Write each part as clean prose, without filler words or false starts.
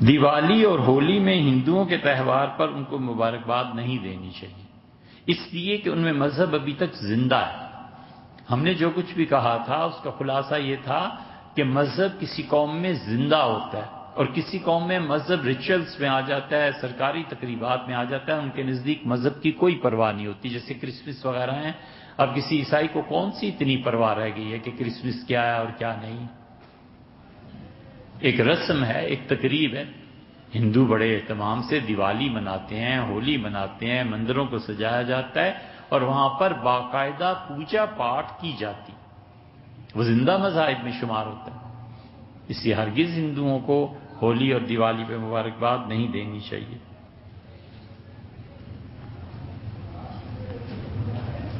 دیوالی اور ہولی میں ہندوؤں کے تہوار پر ان کو مبارکباد نہیں دینی چاہیے، اس لیے کہ ان میں مذہب ابھی تک زندہ ہے۔ ہم نے جو کچھ بھی کہا تھا اس کا خلاصہ یہ تھا کہ مذہب کسی قوم میں زندہ ہوتا ہے، اور کسی قوم میں مذہب ریچولز میں آ جاتا ہے، سرکاری تقریبات میں آ جاتا ہے، ان کے نزدیک مذہب کی کوئی پرواہ نہیں ہوتی، جیسے کرسمس وغیرہ ہیں۔ اب کسی عیسائی کو کون سی اتنی پرواہ رہ گئی ہے کہ کرسمس کیا ہے اور کیا نہیں؟ ایک رسم ہے، ایک تقریب ہے۔ ہندو بڑے اہتمام سے دیوالی مناتے ہیں، ہولی مناتے ہیں، مندروں کو سجایا جاتا ہے اور وہاں پر باقاعدہ پوجا پاٹ کی جاتی، وہ زندہ مذاہب میں شمار ہوتا ہے۔ اس لیے ہرگز ہندوؤں کو ہولی اور دیوالی پہ مبارکباد نہیں دینی چاہیے۔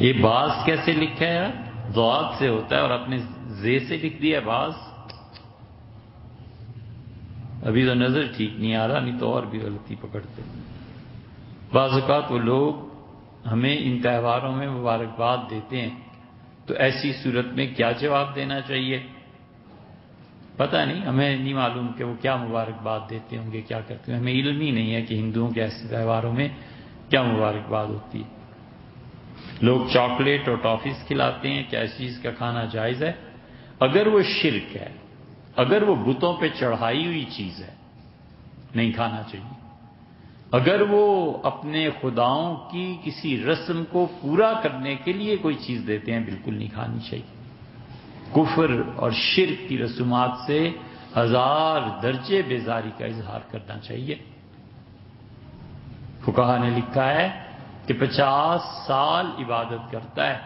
یہ باز کیسے لکھا ہے یار؟ ضاد سے ہوتا ہے اور اپنے زے سے لکھ دیا باز۔ ابھی تو نظر ٹھیک نہیں آ رہا، نہیں تو اور بھی غلطی پکڑتے۔ بعض اوقات وہ لوگ ہمیں ان تہواروں میں مبارکباد دیتے ہیں، تو ایسی صورت میں کیا جواب دینا چاہیے؟ پتہ نہیں، ہمیں نہیں معلوم کہ وہ کیا مبارکباد دیتے ہوں گے، کیا کرتے ہیں، ہمیں علم ہی نہیں ہے کہ ہندوؤں کے ایسے تہواروں میں کیا مبارکباد ہوتی ہے۔ لوگ چاکلیٹ اور ٹافیز کھلاتے ہیں، کیا اس چیز کا کھانا جائز ہے؟ اگر وہ شرک ہے، اگر وہ بتوں پہ چڑھائی ہوئی چیز ہے، نہیں کھانا چاہیے۔ اگر وہ اپنے خداؤں کی کسی رسم کو پورا کرنے کے لیے کوئی چیز دیتے ہیں، بالکل نہیں کھانی چاہیے۔ کفر اور شرک کی رسومات سے 1000 درجے بیزاری کا اظہار کرنا چاہیے۔ فقہا نے لکھا ہے کہ 50 سال عبادت کرتا ہے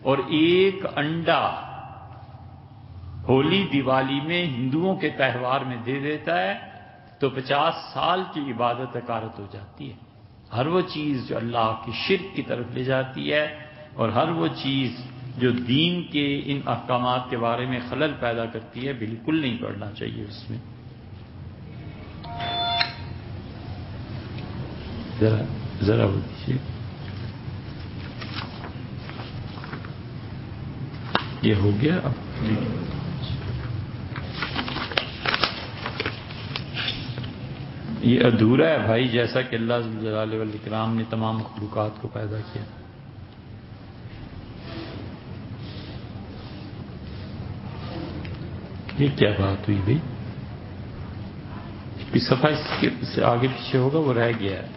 اور ایک انڈا ہولی دیوالی میں ہندوؤں کے تہوار میں دے دیتا ہے تو 50 سال کی عبادت حقارت ہو جاتی ہے۔ ہر وہ چیز جو اللہ کی شرک کی طرف لے جاتی ہے اور ہر وہ چیز جو دین کے ان احکامات کے بارے میں خلل پیدا کرتی ہے، بالکل نہیں پڑھنا چاہیے اس میں۔ ذرا وہ دیجیے، یہ ہو گیا اب۔ یہ ادھورا ہے بھائی، جیسا کہ اللہ ذو الجلال والاکرام نے تمام مخلوقات کو پیدا کیا۔ یہ کیا بات ہوئی بھائی؟ صفحہ اس کے آگے پیچھے ہوگا، وہ رہ گیا ہے۔